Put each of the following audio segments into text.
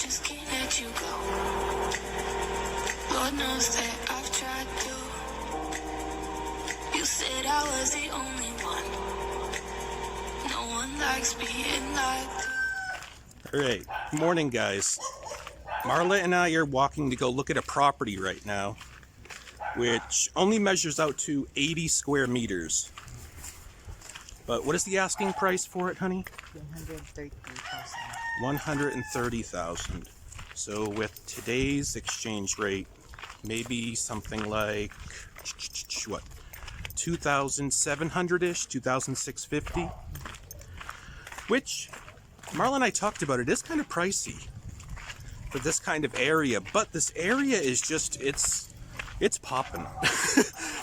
just can't let you go. Lord knows that I've tried to. You said I was the only one. No one likes being lied to. All right, good morning, guys. Marla and I are walking to go look at a property right now, which only measures out to 80 square meters. But what is the asking price for it, honey? 130,000. 130,000. So with today's exchange rate, maybe something like what? 2,700-ish, 2,650. Which Marla and I talked about. It is kind of pricey for this kind of area, but this area is just it's popping.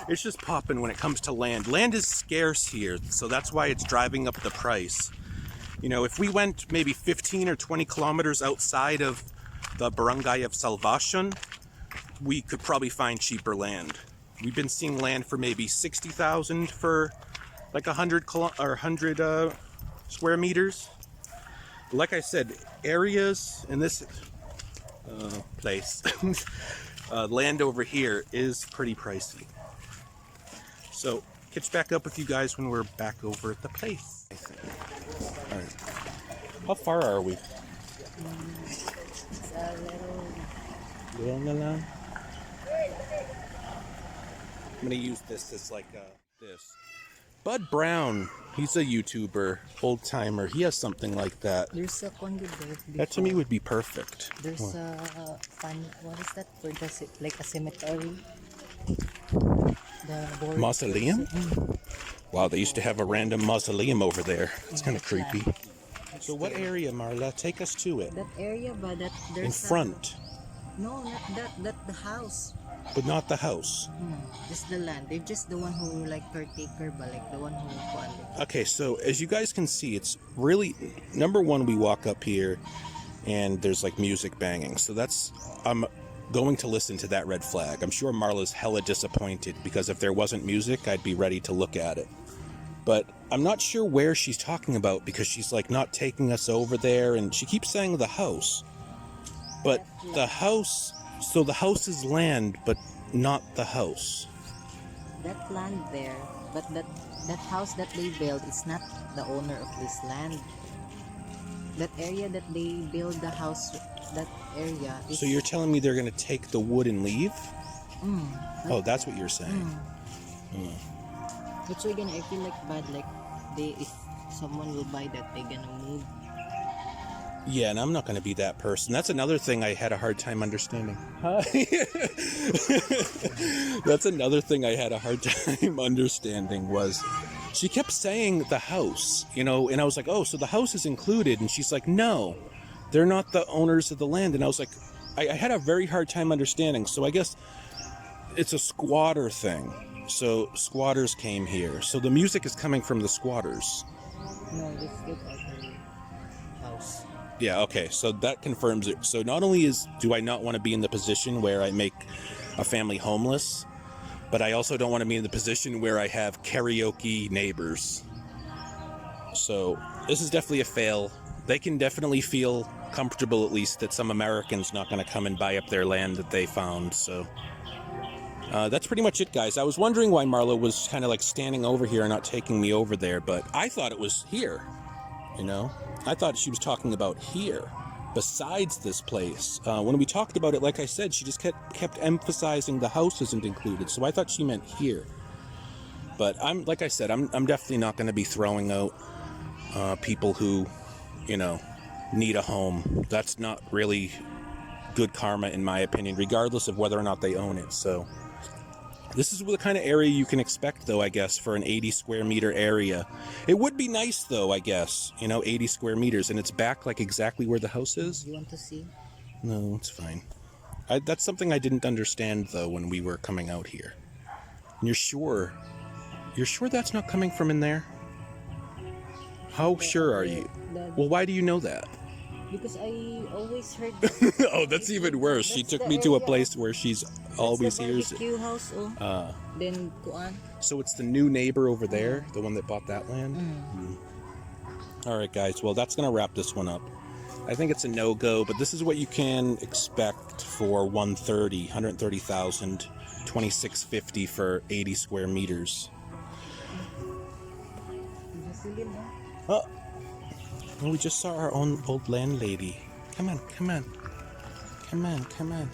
It's just popping when it comes to land. Land is scarce here, so that's why it's driving up the price. You know, if we went maybe 15 or 20 kilometers outside of the barangay of Salvacion, we could probably find cheaper land. We've been seeing land for maybe 60,000 for like 100 square meters. Like I said, areas in this place, land over here is pretty pricey. So, catch back up with you guys when we're back over at the place, I think. All right. How far are we? It's a Little na lang. I'm gonna use this as like this. Bud Brown, he's a YouTuber, old timer. He has something like that. There's a condo there. That to me would be perfect. There's a what is that? For the like a cemetery. The board. Mausoleum? Wow, they used to have a random mausoleum over there. It's kind of creepy. So what area, Marla? Take us to it. That area, but that there's In front, no, not that. That the house. but not the house. Just the land. They're just the one who like caretaker, but like the one who Okay, so as you guys can see, it's really, number one, we walk up here and there's like music banging. So that's, I'm going to listen to that red flag. I'm sure Marla's hella disappointed because if there wasn't music, I'd be ready to look at it. But I'm not sure where she's talking about because she's like not taking us over there and she keeps saying the house. But the house, so the house is land, but not the house. that land there, but that house that they built is not the owner of this land. That area that they build the house, that area is... So you're telling me they're going to take the wood and leave? Oh, that's what you're saying. That's why I feel like bad, like if someone will buy that, they're gonna move. Yeah, and I'm not going to be that person. That's another thing I had a hard time understanding. That's another thing I had a hard time understanding was she kept saying the house, you know, and I was like, oh, so the house is included. And she's like, no, they're not the owners of the land. And I was like, I had a very hard time understanding. So I guess it's a squatter thing. So squatters came here. So the music is coming from the squatters. No, this is our house. Yeah, okay, so that confirms it. So not only do I not want to be in the position where I make a family homeless, but I also don't want to be in the position where I have karaoke neighbors. So this is definitely a fail. They can definitely feel comfortable, at least, that some American's not going to come and buy up their land that they found. So that's pretty much it, guys. I was wondering why Marla was kind of like standing over here and not taking me over there, but I thought it was here, you know? I thought she was talking about here, besides this place. When we talked about it, like I said, she just kept emphasizing the house isn't included, so I thought she meant here. But like I said, I'm definitely not going to be throwing out people who, you know, need a home. That's not really good karma, in my opinion, regardless of whether or not they own it. So this is the kind of area you can expect, though, I guess, for an 80 square meter area. It would be nice, though, I guess, you know, 80 square meters, and it's back like exactly where the house is. You want to see? No, it's fine. That's something I didn't understand, though, when we were coming out here. And you're sure that's not coming from in there? How sure are you? Well, why do you know that? Because I always heard. Oh, that's even worse. She took me to a place where she's always hears it. Barbecue house, then kuan. So it's the new neighbor over there, the one that bought that land? All right, guys. Well, that's going to wrap this one up. I think it's a no-go, but this is what you can expect for 130,000, 2650 for 80 square meters. Oh, well, we just saw our own old landlady. Come on, come on. Come on, come on.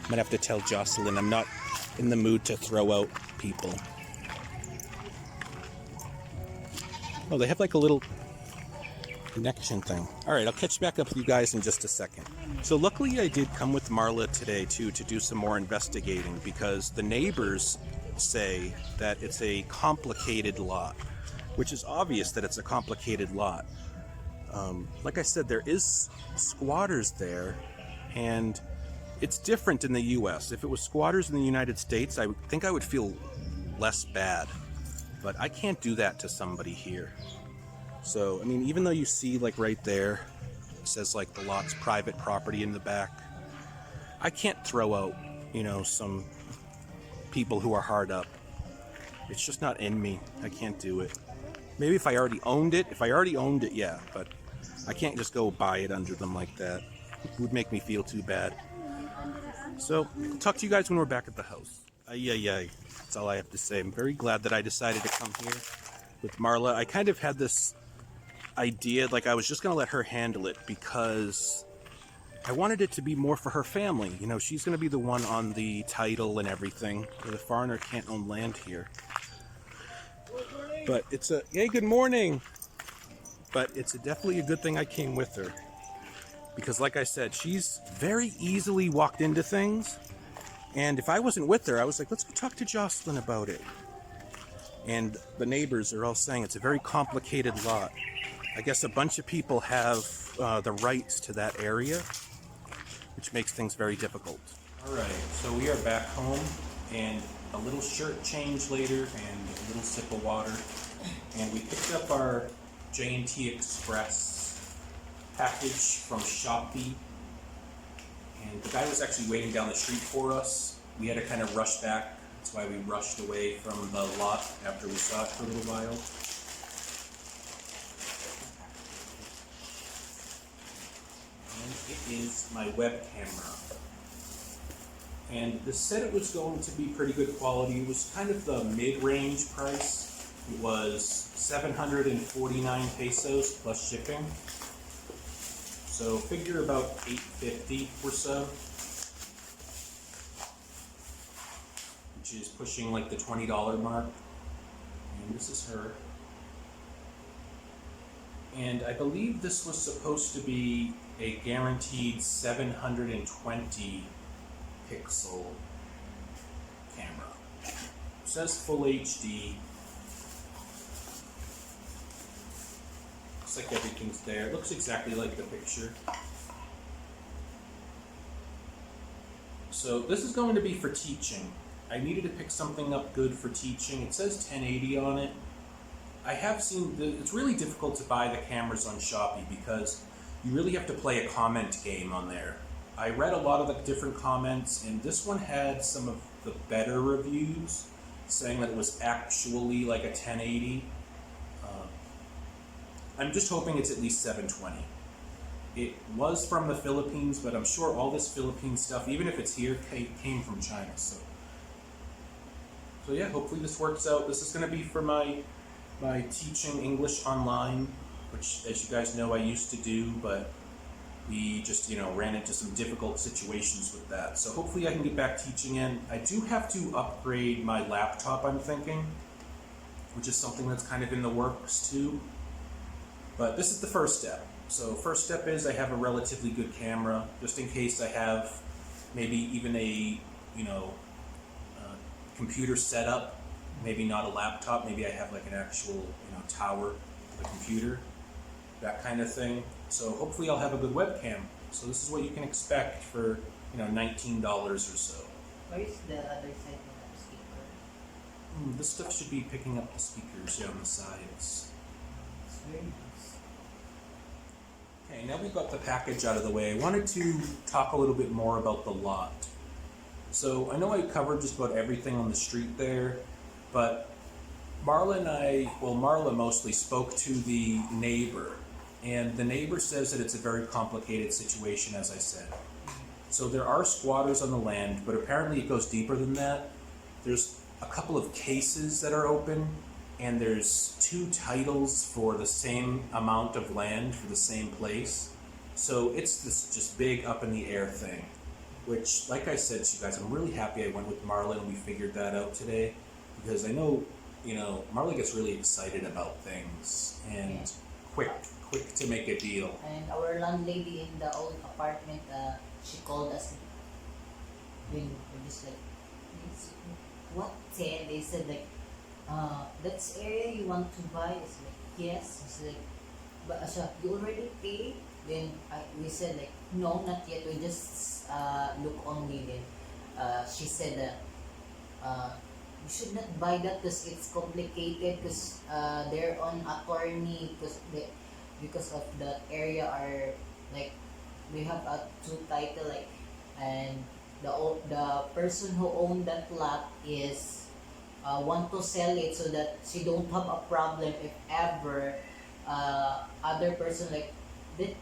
I'm gonna have to tell Jocelyn I'm not in the mood to throw out people. Oh, they have like a little connection thing. Alright, I'll catch back up with you guys in just a second. So luckily I did come with Marla today too to do some more investigating, because the neighbors say that it's a complicated lot, which is obvious that it's a complicated lot. Like I said, there is squatters there, and it's different in the US. If it was squatters in the United States, I think I would feel less bad, but I can't do that to somebody here. So, I mean, even though you see, like, right there, it says, like, the lot's private property in the back, I can't throw out, you know, some people who are hard up. It's just not in me. I can't do it. Maybe if I already owned it, yeah, but I can't just go buy it under them like that. It would make me feel too bad. So, I'll talk to you guys when we're back at the house. Ay. That's all I have to say. I'm very glad that I decided to come here with Marla. I kind of had this idea, like I was just going to let her handle it, because I wanted it to be more for her family. You know, she's going to be the one on the title and everything. The foreigner can't own land here. But it's a... Hey, good morning! But it's definitely a good thing I came with her. Because like I said, she's very easily walked into things. And if I wasn't with her, I was like, let's go talk to Jocelyn about it. And the neighbors are all saying it's a very complicated lot. I guess a bunch of people have the rights to that area, which makes things very difficult. Alright, so we are back home, and a little shirt change later, and a little sip of water. And we picked up our J&T Express package from Shopee. And the guy was actually waiting down the street for us. We had to kind of rush back. That's why we rushed away from the lot after we saw it for a little while. And it is my web camera. And this said it was going to be pretty good quality. It was kind of the mid-range price. It was 749 pesos plus shipping. So figure about 850 or so, which is pushing like the $20 mark. And this is her. And I believe this was supposed to be a guaranteed 720 pixel camera. It says full HD. Looks like everything's there. It looks exactly like the picture. So this is going to be for teaching. I needed to pick something up good for teaching. It says 1080 on it. I have seen, it's really difficult to buy the cameras on Shopee because you really have to play a comment game on there. I read a lot of the different comments, and this one had some of the better reviews saying that it was actually like a 1080. I'm just hoping it's at least 720. It was from the Philippines, but I'm sure all this Philippine stuff, even if it's here, came from China. So yeah, hopefully this works out. This is going to be for my teaching English online, which, as you guys know, I used to do, but we just, ran into some difficult situations with that. So hopefully I can get back teaching in. I do have to upgrade my laptop, I'm thinking, which is something that's kind of in the works too. But this is the first step. So first step is I have a relatively good camera, just in case I have maybe even a, computer setup, maybe not a laptop, maybe I have like an actual, tower of a computer, that kind of thing. So hopefully I'll have a good webcam. So this is what you can expect for, $19 or so. Where is the other side of the speaker? This stuff should be picking up the speakers on the sides. It's very nice. Okay, now we've got the package out of the way. I wanted to talk a little bit more about the lot. So I know I covered just about everything on the street there, but Marla and Marla mostly spoke to the neighbor. And the neighbor says that it's a very complicated situation, as I said. So there are squatters on the land, but apparently it goes deeper than that. There's a couple of cases that are open, and there's 2 titles for the same amount of land for the same place. So it's this just big up in the air thing, which, like I said to you guys, I'm really happy I went with Marla and we figured that out today, because I know, you know, Marla gets really excited about things and quick to make a deal. And our landlady in the old apartment, she called us when we're just like, what 10? They said like, that's area you want to buy? It's like, yes. It's like, but you already paid? Then we said like, no, not yet. We just look only. Then she said you should not buy that because it's complicated, because they're on attorney, because of the area are like, we have a 2 title, like, and the person who owned that lot is want to sell it so that she don't have a problem if ever other person like,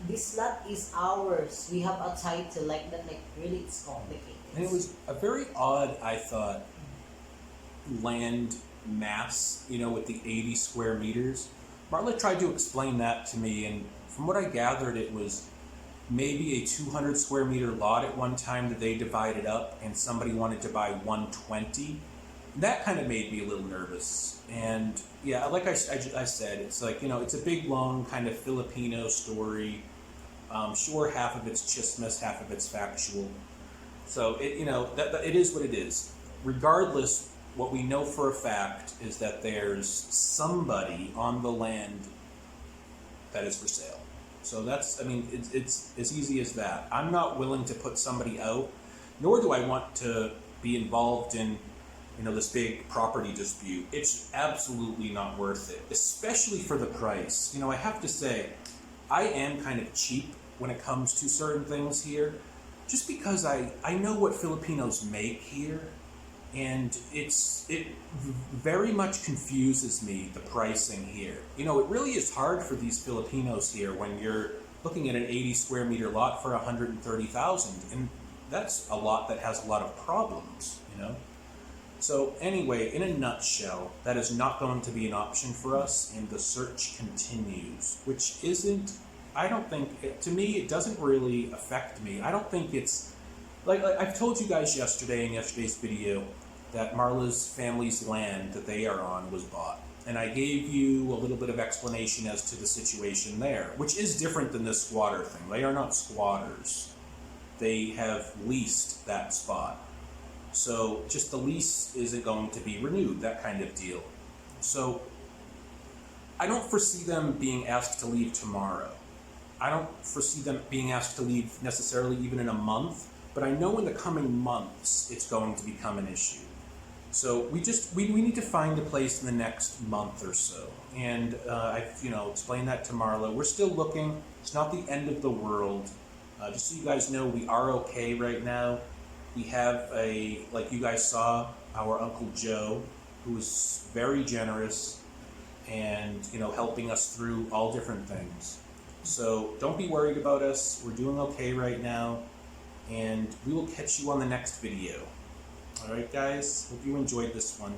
this lot is ours, we have a title, like that. Like, really, it's complicated. And it was a very odd, I thought, land mass, you know, with the 80 square meters. Marla tried to explain that to me, and from what I gathered, it was maybe a 200 square meter lot at one time that they divided up, and somebody wanted to buy 120. That kind of made me a little nervous. And yeah, like I said, it's like, you know, it's a big, long kind of Filipino story. Sure, half of it's chismis, half of it's factual. So it, you know, that it is what it is. Regardless, what we know for a fact is that there's somebody on the land that is for sale. So that's, I mean, it's as easy as that. I'm not willing to put somebody out, nor do I want to be involved in, you know, this big property dispute. It's absolutely not worth it, especially for the price. You know, I have to say, I am kind of cheap when it comes to certain things here, just because I know what Filipinos make here, and it very much confuses me, the pricing here. You know, it really is hard for these Filipinos here when you're looking at an 80 square meter lot for 130,000, and that's a lot that has a lot of problems, you know? So anyway, in a nutshell, that is not going to be an option for us, and the search continues, which isn't, I don't think, to me, it doesn't really affect me. I don't think it's, like I've told you guys yesterday in yesterday's video that Marla's family's land that they are on was bought. And I gave you a little bit of explanation as to the situation there, which is different than this squatter thing. They are not squatters. They have leased that spot. So just the lease isn't going to be renewed, that kind of deal. So I don't foresee them being asked to leave tomorrow. I don't foresee them being asked to leave necessarily even in a month, but I know in the coming months it's going to become an issue. So we need to find a place in the next month or so. And I've, you know, explained that to Marla. We're still looking. It's not the end of the world. Just so you guys know, we are okay right now. We have like you guys saw, our Uncle Joe, who is very generous and, you know, helping us through all different things. So don't be worried about us. We're doing okay right now, and we will catch you on the next video. All right, guys, hope you enjoyed this one.